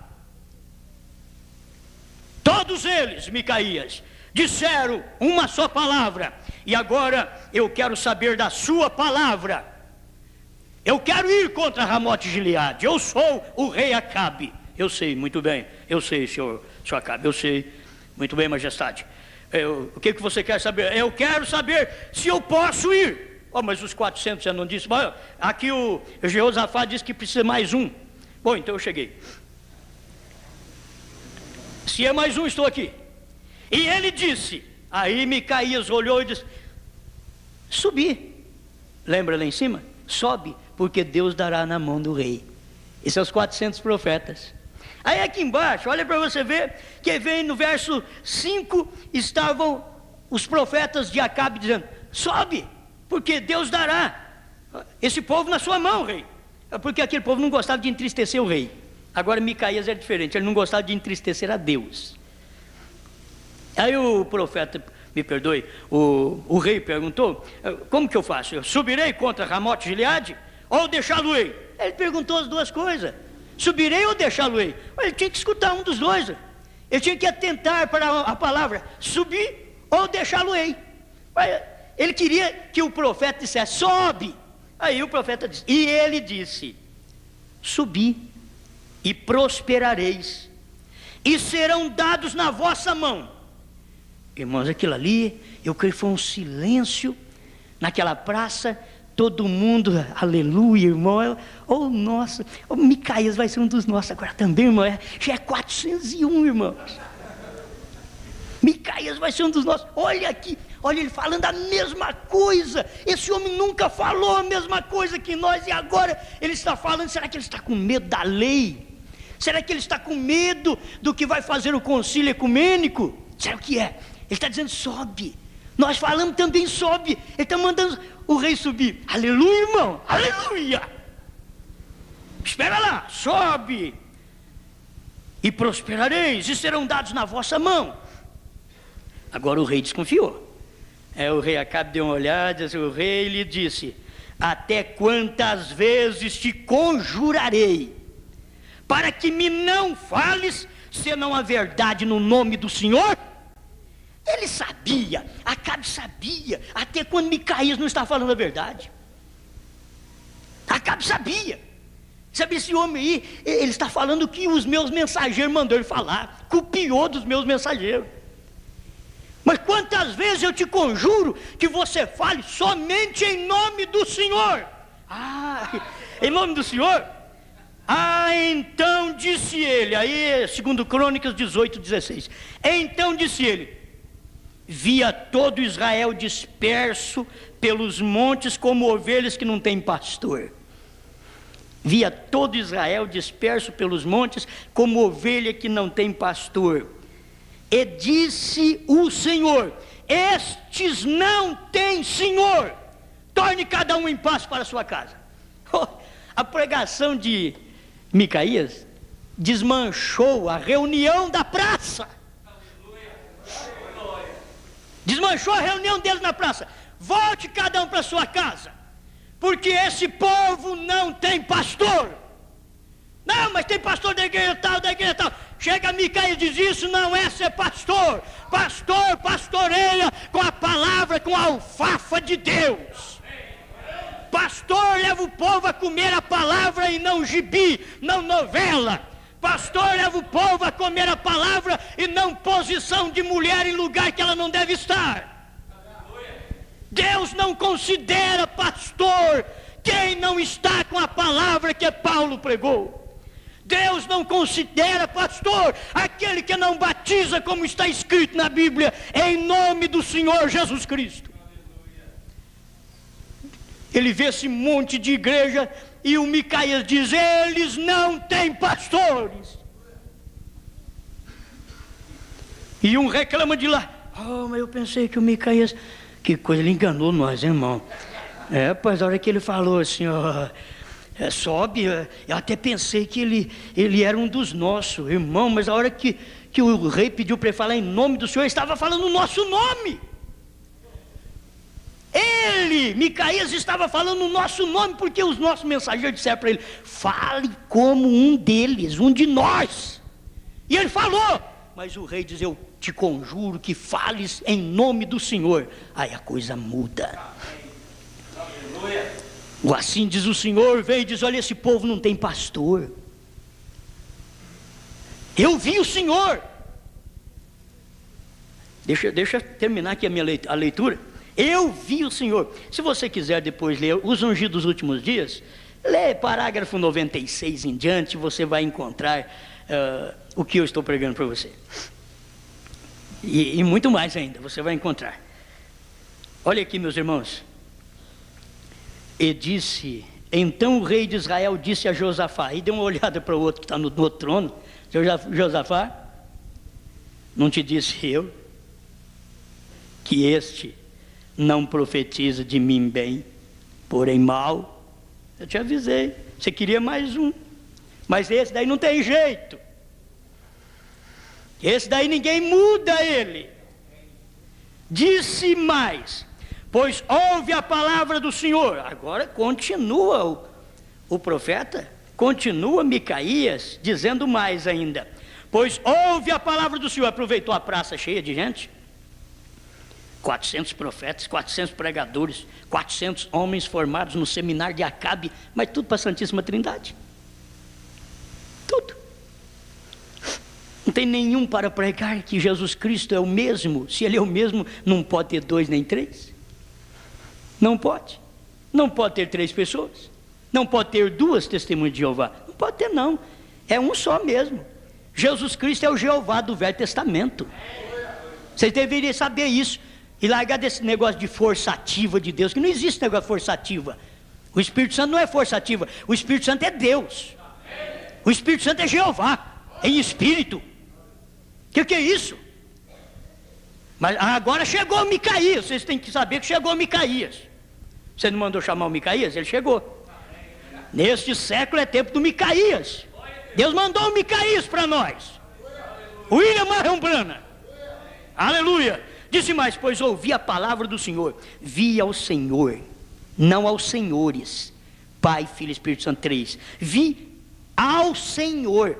Todos eles, Micaías, disseram uma só palavra. E agora eu quero saber da sua palavra. Eu quero ir contra Ramote Gileade. Eu sou o rei Acabe. Eu sei, muito bem. Eu sei, senhor Acabe, eu sei. Muito bem, majestade. O que você quer saber? Eu quero saber se eu posso ir. Mas os 400 já não disse. Aqui o Jeosafá disse que precisa mais um. Bom, então eu cheguei. Se é mais um, estou aqui. E ele disse. Aí Micaías olhou e disse: subi. Lembra lá em cima? Sobe, porque Deus dará na mão do rei. E são os 400 profetas. Aí aqui embaixo, olha para você ver, que vem no verso 5, estavam os profetas de Acabe dizendo: sobe, porque Deus dará esse povo na sua mão, rei. Porque aquele povo não gostava de entristecer o rei. Agora Micaías era diferente, ele não gostava de entristecer a Deus. Aí o profeta, me perdoe, o rei perguntou: como que eu faço? Eu subirei contra Ramote Gileade ou deixá-lo-ei? Ele perguntou as duas coisas: subirei ou deixá-lo-ei? Ele tinha que escutar um dos dois. Ele tinha que atentar para a palavra subir ou deixá-lo-ei. Ele queria que o profeta dissesse: sobe. Aí o profeta disse, e ele disse: subi e prosperareis, e serão dados na vossa mão. Irmãos, aquilo ali, eu creio que foi um silêncio naquela praça. Todo mundo, aleluia, irmão. Nossa, Micaías vai ser um dos nossos agora também, irmão. Já é 401, irmãos. Micaías vai ser um dos nossos. Olha aqui, olha ele falando a mesma coisa. Esse homem nunca falou a mesma coisa que nós, e agora ele está falando. Será que ele está com medo da lei? Será que ele está com medo do que vai fazer o concílio ecumênico? Será o que é? Ele está dizendo: sobe. Nós falamos também: sobe. Ele está mandando o rei subir. Aleluia, irmão, aleluia. Espera lá, sobe e prosperareis, e serão dados na vossa mão. Agora o rei desconfiou. O rei Acabe deu uma olhada, o rei lhe disse: até quantas vezes te conjurarei, para que me não fales, senão a verdade no nome do Senhor? Ele sabia, Acabe sabia, até quando Micaías não está falando a verdade. Acabe sabia. Sabe, esse homem aí, ele está falando o que os meus mensageiros mandou ele falar, copiou dos meus mensageiros. Mas quantas vezes eu te conjuro que você fale somente em nome do Senhor? Em nome do Senhor? Então disse ele, aí segundo Crônicas 18:16. Então disse ele: via todo Israel disperso pelos montes como ovelhas que não têm pastor. Via todo Israel disperso pelos montes como ovelha que não tem pastor. E disse o Senhor: estes não têm senhor, torne cada um em paz para a sua casa. A pregação de Micaías desmanchou a reunião da praça. Desmanchou a reunião deles na praça. Volte cada um para a sua casa, porque esse povo não tem pastor. Não, mas tem pastor da igreja tal, da igreja tal. Chega Micaías e diz: isso não é ser pastor. Pastor pastoreia com a palavra, com a alfafa de Deus. Pastor leva o povo a comer a palavra e não gibi, não novela. Pastor leva o povo a comer a palavra e não posição de mulher em lugar que ela não deve estar. Deus não considera pastor quem não está com a palavra que Paulo pregou. Deus não considera pastor aquele que não batiza, como está escrito na Bíblia, em nome do Senhor Jesus Cristo. Ele vê esse monte de igreja e o Micaías diz: eles não têm pastores. E um reclama de lá: oh, mas eu pensei que o Micaías, que coisa, ele enganou nós, irmão. Pois a hora que ele falou assim, ó, sobe, eu até pensei que ele era um dos nossos, irmão, mas a hora que o rei pediu para ele falar em nome do Senhor, ele estava falando o nosso nome. Micaías estava falando o nosso nome, porque os nossos mensageiros disseram para ele: fale como um deles, um de nós. E ele falou, mas o rei diz: eu te conjuro que fales em nome do Senhor. Aí a coisa muda. O assim diz o Senhor veio e diz: olha, esse povo não tem pastor. Eu vi o Senhor. Deixa eu terminar aqui a leitura. Eu vi o Senhor. Se você quiser depois ler os ungidos dos últimos dias, lê parágrafo 96 em diante, você vai encontrar o que eu estou pregando para você. E muito mais ainda, você vai encontrar. Olha aqui, meus irmãos. E disse, então o rei de Israel disse a Josafá, e deu uma olhada para o outro que está no outro trono: Josafá, não te disse eu que este não profetiza de mim bem, porém mal? Eu te avisei, você queria mais um, mas esse daí não tem jeito. Esse daí ninguém muda ele. Disse mais: pois ouve a palavra do Senhor. Agora continua o profeta, continua Micaías dizendo mais ainda: pois ouve a palavra do Senhor. Aproveitou a praça cheia de gente, 400 profetas, 400 pregadores, 400 homens formados no seminário de Acabe, mas tudo para a Santíssima Trindade. Tudo. Não tem nenhum para pregar que Jesus Cristo é o mesmo. Se Ele é o mesmo, não pode ter 2 nem 3. Não pode. Não pode ter 3 pessoas. Não pode ter 2 testemunhas de Jeová. Não pode ter, não. É um só mesmo. Jesus Cristo é o Jeová do Velho Testamento. Vocês deveriam saber isso. E largar desse negócio de força ativa de Deus, que não existe negócio de força ativa. O Espírito Santo não é força ativa. O Espírito Santo é Deus. O Espírito Santo é Jeová, em espírito. O que é isso? Mas agora chegou Micaías. Vocês têm que saber que chegou Micaías. Você não mandou chamar o Micaías? Ele chegou. Neste século é tempo do Micaías. Deus mandou o Micaías para nós. William Marion Branham. Aleluia. Disse mais: pois ouvi a palavra do Senhor. Vi ao Senhor, não aos senhores, Pai, Filho e Espírito Santo 3. Vi ao Senhor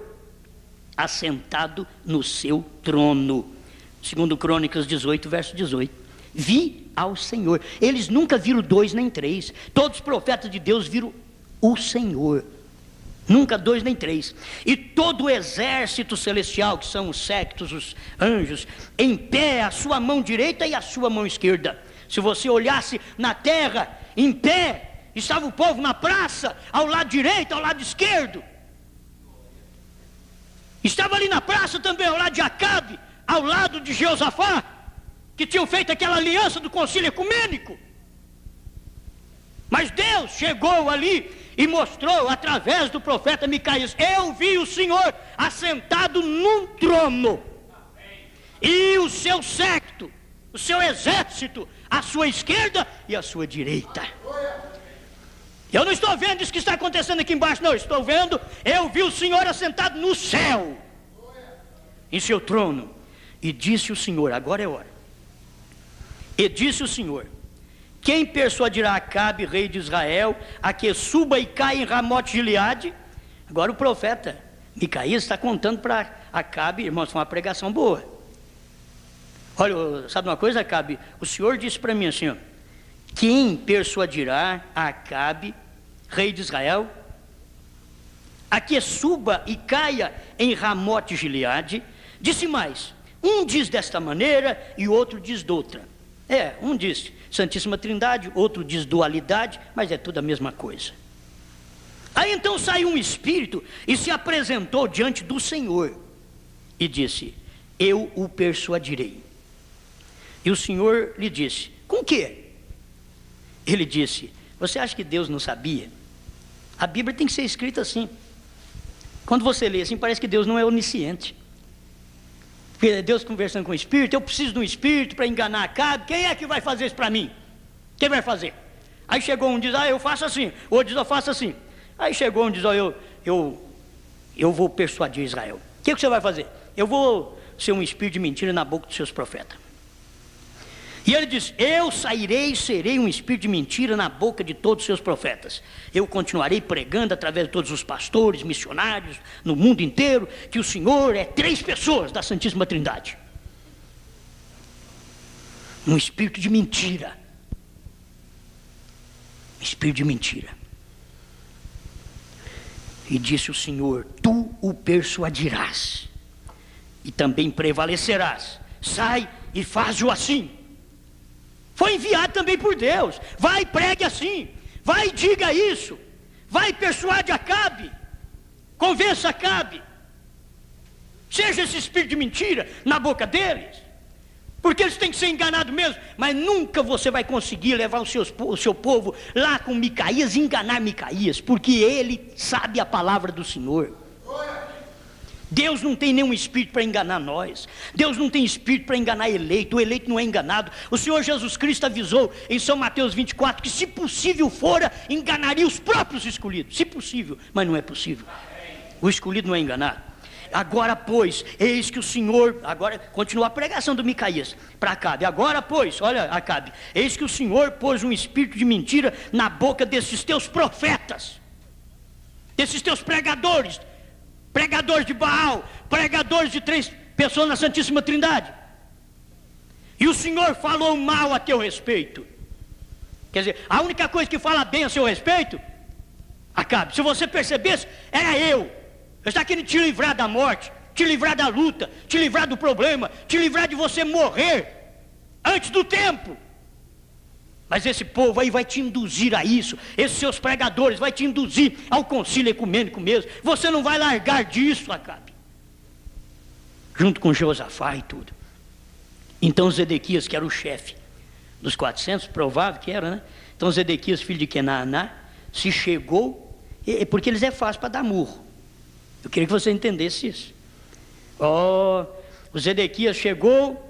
assentado no seu trono. Segundo Crônicas 18, verso 18. Vi ao Senhor. Eles nunca viram 2 nem 3. Todos os profetas de Deus viram o Senhor. Nunca 2 nem 3. E todo o exército celestial, que são os séquitos, os anjos, em pé, a sua mão direita e a sua mão esquerda. Se você olhasse na terra, em pé, estava o povo na praça, ao lado direito, ao lado esquerdo. Estava ali na praça também, ao lado de Acabe, ao lado de Jeosafá, que tinham feito aquela aliança do concílio ecumênico. Mas Deus chegou ali e mostrou através do profeta Micaías: eu vi o Senhor assentado num trono, e o seu séquito, o seu exército, à sua esquerda e à sua direita. Eu não estou vendo isso que está acontecendo aqui embaixo, não. Estou vendo, eu vi o Senhor assentado no céu, em seu trono. E disse o Senhor, agora é hora. E disse o Senhor: quem persuadirá Acabe, rei de Israel, a que suba e caia em Ramote Gileade? Agora o profeta Micaías está contando para Acabe, irmãos, foi uma pregação boa. Olha, sabe uma coisa, Acabe? O Senhor disse para mim assim, ó: quem persuadirá Acabe, rei de Israel, a que suba e caia em Ramote Gileade? Disse mais: um diz desta maneira e outro diz de outra. Um diz Santíssima Trindade, outro diz dualidade, mas é tudo a mesma coisa. Aí então saiu um espírito e se apresentou diante do Senhor e disse: eu o persuadirei. E o Senhor lhe disse: com quê? Ele disse: você acha que Deus não sabia? A Bíblia tem que ser escrita assim. Quando você lê assim, parece que Deus não é onisciente. Porque Deus conversando com o Espírito: eu preciso de um Espírito para enganar Acabe. Quem é que vai fazer isso para mim? Quem vai fazer? Aí chegou um e diz: eu faço assim. O outro diz: eu faço assim. Aí chegou um e diz: eu vou persuadir Israel. O que você vai fazer? Eu vou ser um espírito de mentira na boca dos seus profetas. E ele diz: eu sairei e serei um espírito de mentira na boca de todos os seus profetas. Eu continuarei pregando através de todos os pastores, missionários, no mundo inteiro, que o Senhor é 3 pessoas da Santíssima Trindade. Um espírito de mentira. Um espírito de mentira. E disse o Senhor: tu o persuadirás, e também prevalecerás. Sai e faz-o assim. Foi enviado também por Deus. Vai e pregue assim. Vai e diga isso. Vai e persuade Acabe. Convença Acabe. Seja esse espírito de mentira na boca deles. Porque eles têm que ser enganados mesmo. Mas nunca você vai conseguir levar o seu povo lá com Micaías e enganar Micaías. Porque ele sabe a palavra do Senhor. Deus não tem nenhum espírito para enganar nós. Deus não tem espírito para enganar eleito. O eleito não é enganado. O Senhor Jesus Cristo avisou em São Mateus 24 que, se possível fora, enganaria os próprios escolhidos. Se possível, mas não é possível. O escolhido não é enganado. Agora, pois, eis que o Senhor... Agora, continua a pregação do Micaías para Acabe. Agora, pois, olha, Acabe: eis que o Senhor pôs um espírito de mentira na boca desses teus profetas, desses teus pregadores de Baal, pregadores de 3 pessoas na Santíssima Trindade. E o Senhor falou mal a teu respeito. Quer dizer, a única coisa que fala bem a seu respeito, Acabe, se você percebesse, era eu. Eu estava querendo te livrar da morte, te livrar da luta, te livrar do problema, te livrar de você morrer antes do tempo. Mas esse povo aí vai te induzir a isso. Esses seus pregadores vai te induzir ao concílio ecumênico mesmo. Você não vai largar disso, Acabe. Junto com Josafá e tudo. Então Zedequias, que era o chefe dos 400, provável que era, né? Então Zedequias, filho de Kenaná, se chegou, porque eles é fácil para dar murro. Eu queria que você entendesse isso. O Zedequias chegou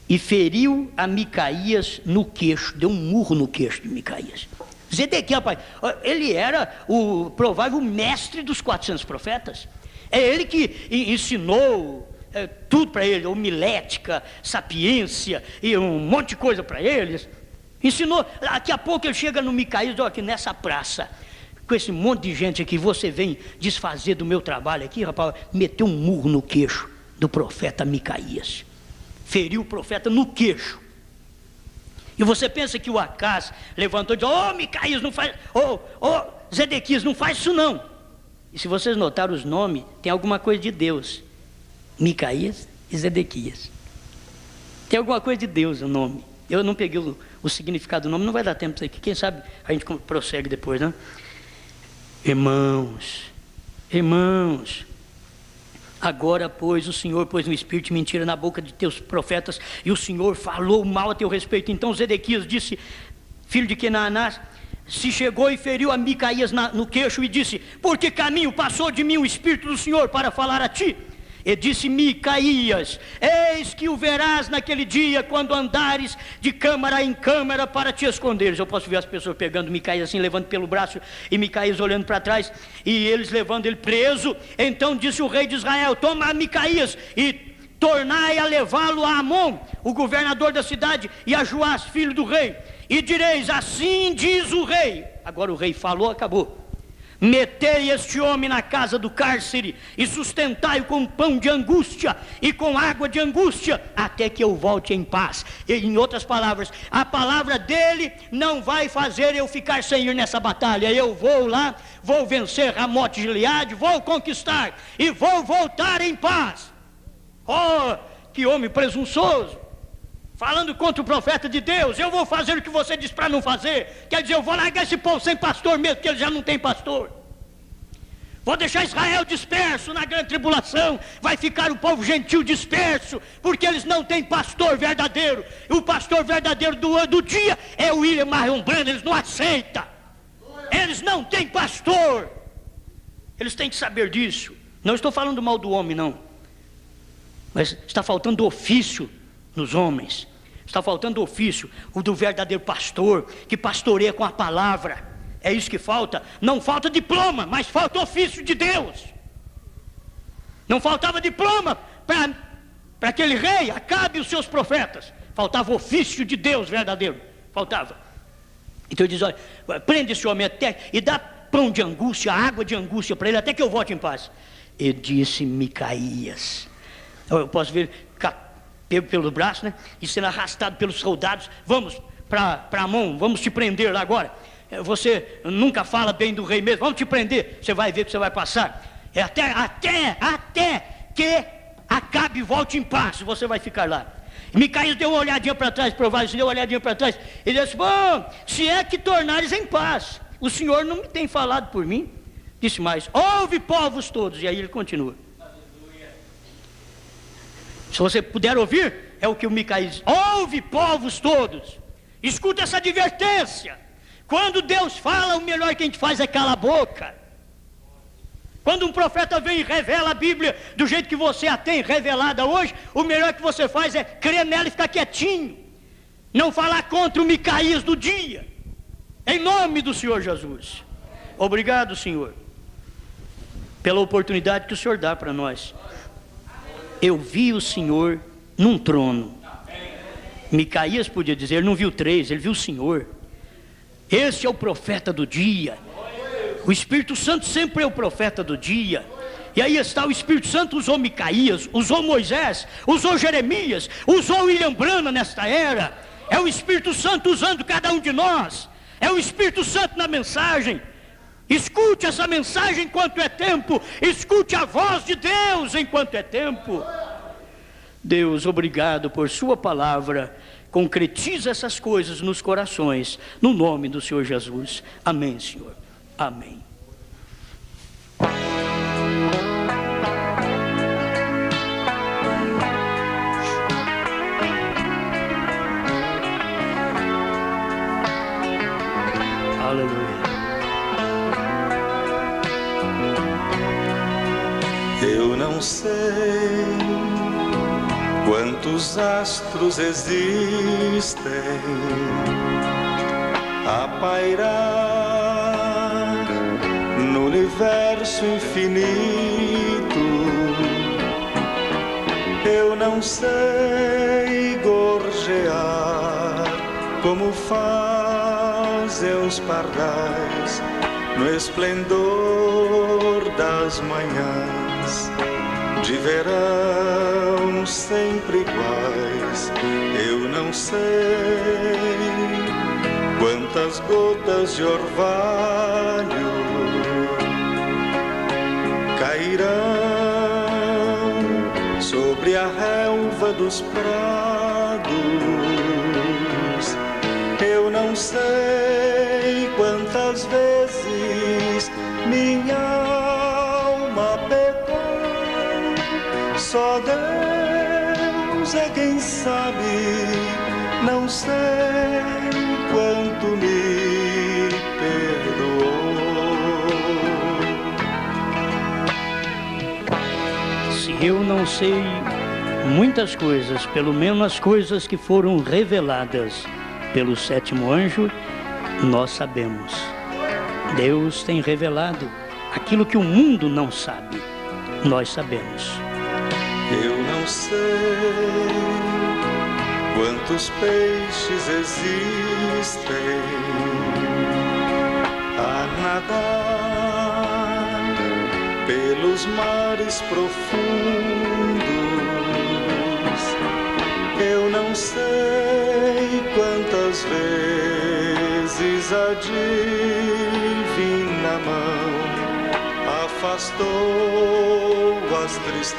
e feriu a Micaías no queixo, deu um murro no queixo de Micaías. Zedequias, pai, ele era o provável mestre dos 400 profetas. É ele que ensinou tudo para ele, homilética, sapiência e um monte de coisa para eles. Ensinou. Daqui a pouco ele chega no Micaías: aqui nessa praça, com esse monte de gente aqui, você vem desfazer do meu trabalho aqui, rapaz. Meteu um murro no queixo do profeta Micaías. Feriu o profeta no queixo. E você pensa que o Acás levantou e disse: Micaías, não faz, Zedequias, não faz isso não. E se vocês notaram os nomes, tem alguma coisa de Deus. Micaías e Zedequias. Tem alguma coisa de Deus o nome. Eu não peguei o significado do nome, não vai dar tempo para isso aqui. Quem sabe a gente prossegue depois, né? Irmãos, Agora, pois, o Senhor pôs um espírito de mentira na boca de teus profetas, e o Senhor falou mal a teu respeito. Então Zedequias disse, filho de Quenaanás, se chegou e feriu a Micaías no queixo e disse, por que caminho passou de mim o Espírito do Senhor para falar a ti? E disse Micaías, eis que o verás naquele dia, quando andares de câmara em câmara para te esconderes. Eu posso ver as pessoas pegando Micaías assim, levando pelo braço, e Micaías olhando para trás, e eles levando ele preso. Então disse o rei de Israel, toma Micaías e tornai a levá-lo a Amon, o governador da cidade, e a Joás, filho do rei, e direis, assim diz o rei. Agora o rei falou, acabou. Metei este homem na casa do cárcere e sustentai-o com pão de angústia e com água de angústia, até que eu volte em paz. E, em outras palavras, a palavra dele não vai fazer eu ficar sem ir nessa batalha. Eu vou lá, vou vencer Ramote Gileade, vou conquistar e vou voltar em paz. Oh, que homem presunçoso! Falando contra o profeta de Deus, eu vou fazer o que você disse para não fazer. Quer dizer, eu vou largar esse povo sem pastor mesmo, porque ele já não tem pastor. Vou deixar Israel disperso na grande tribulação. Vai ficar o povo gentil disperso, porque eles não têm pastor verdadeiro. E o pastor verdadeiro do dia é o William Marion Branham. Eles não aceitam. Eles não têm pastor. Eles têm que saber disso. Não estou falando mal do homem, não. Mas está faltando ofício nos homens. Está faltando ofício, o do verdadeiro pastor, que pastoreia com a palavra. É isso que falta. Não falta diploma, mas falta ofício de Deus. Não faltava diploma para aquele rei, Acabe e os seus profetas. Faltava ofício de Deus verdadeiro. Faltava. Então ele diz, olha, prende esse homem até, e dá pão de angústia, água de angústia para ele, até que eu volte em paz. E disse Micaías, eu posso ver pego pelo braço, né? E sendo arrastado pelos soldados, vamos para Amon, vamos te prender lá agora. Você nunca fala bem do rei mesmo, vamos te prender, você vai ver que você vai passar. Até que Acabe e volte em paz, você vai ficar lá. E Micaías deu uma olhadinha para trás, provavelmente deu uma olhadinha para trás, e disse, bom, se é que tornares em paz, o Senhor não me tem falado por mim. Disse mais, ouve povos todos, e aí ele continua. Se você puder ouvir, é o que o Micaías diz. Ouve, povos todos. Escuta essa advertência. Quando Deus fala, o melhor que a gente faz é calar a boca. Quando um profeta vem e revela a Bíblia do jeito que você a tem revelada hoje, o melhor que você faz é crer nela e ficar quietinho. Não falar contra o Micaías do dia. Em nome do Senhor Jesus. Obrigado, Senhor, pela oportunidade que o Senhor dá para nós. Eu vi o Senhor num trono. Micaías podia dizer, ele não viu três, ele viu o Senhor. Esse é o profeta do dia. O Espírito Santo sempre é o profeta do dia. E aí está, o Espírito Santo usou Micaías, usou Moisés, usou Jeremias, usou William Branham nesta era. É o Espírito Santo usando cada um de nós. É o Espírito Santo na mensagem. Escute essa mensagem enquanto é tempo. Escute a voz de Deus enquanto é tempo. Deus, obrigado por sua palavra. Concretiza essas coisas nos corações, no nome do Senhor Jesus. Amém, Senhor. Amém. Aleluia. Eu não sei quantos astros existem a pairar no universo infinito. Eu não sei gorjear como fazem os pardais no esplendor das manhãs de verão sempre iguais. Eu não sei quantas gotas de orvalho cairão sobre a relva dos prados. Eu não sei quantas vezes minha alma pecou Só Deus é quem sabe, não sei quanto me perdoou. Se eu não sei muitas coisas, pelo menos as coisas que foram reveladas pelo sétimo anjo, nós sabemos. Deus tem revelado aquilo que o mundo não sabe, nós sabemos. Eu não sei quantos peixes existem a nadar pelos mares profundos. Eu não sei quantas vezes a divina mão afastou as tristezas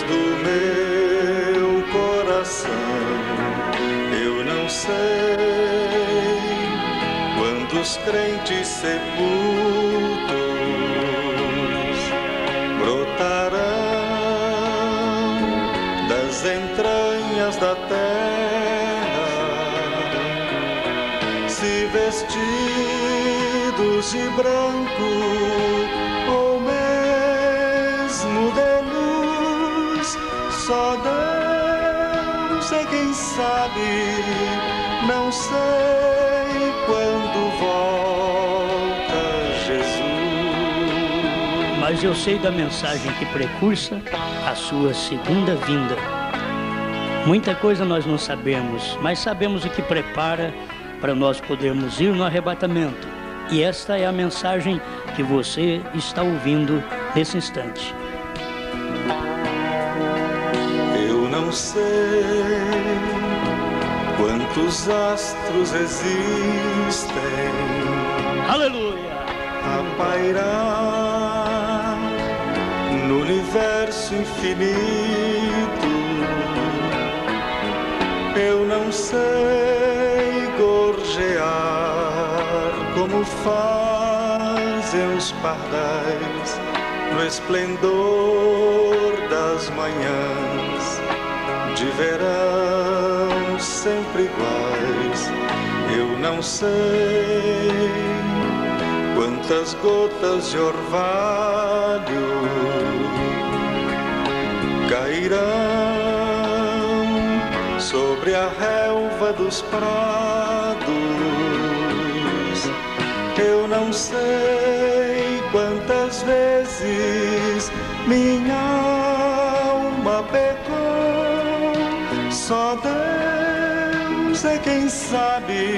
do meu coração. Eu não sei quantos crentes sepultos brotarão das entranhas da terra, se vestidos de branco ou mesmo de luz. Só Deus é quem sabe, não sei quando volta Jesus. Mas eu sei da mensagem que precursa a sua segunda vinda. Muita coisa nós não sabemos, mas sabemos o que prepara para nós podermos ir no arrebatamento. E esta é a mensagem que você está ouvindo nesse instante. Eu não sei quantos astros existem Aleluia! a pairar no universo infinito. Eu não sei gorjear como fazem os pardais no esplendor das manhãs de verão sempre iguais. Eu não sei quantas gotas de orvalho cairão sobre a relva dos prados. Eu não sei quantas vezes minha alma pecou. Só Deus é quem sabe,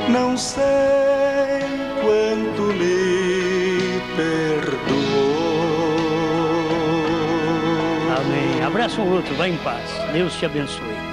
não sei quanto me perdoou. Amém. Abraça um outro, vai em paz. Deus te abençoe.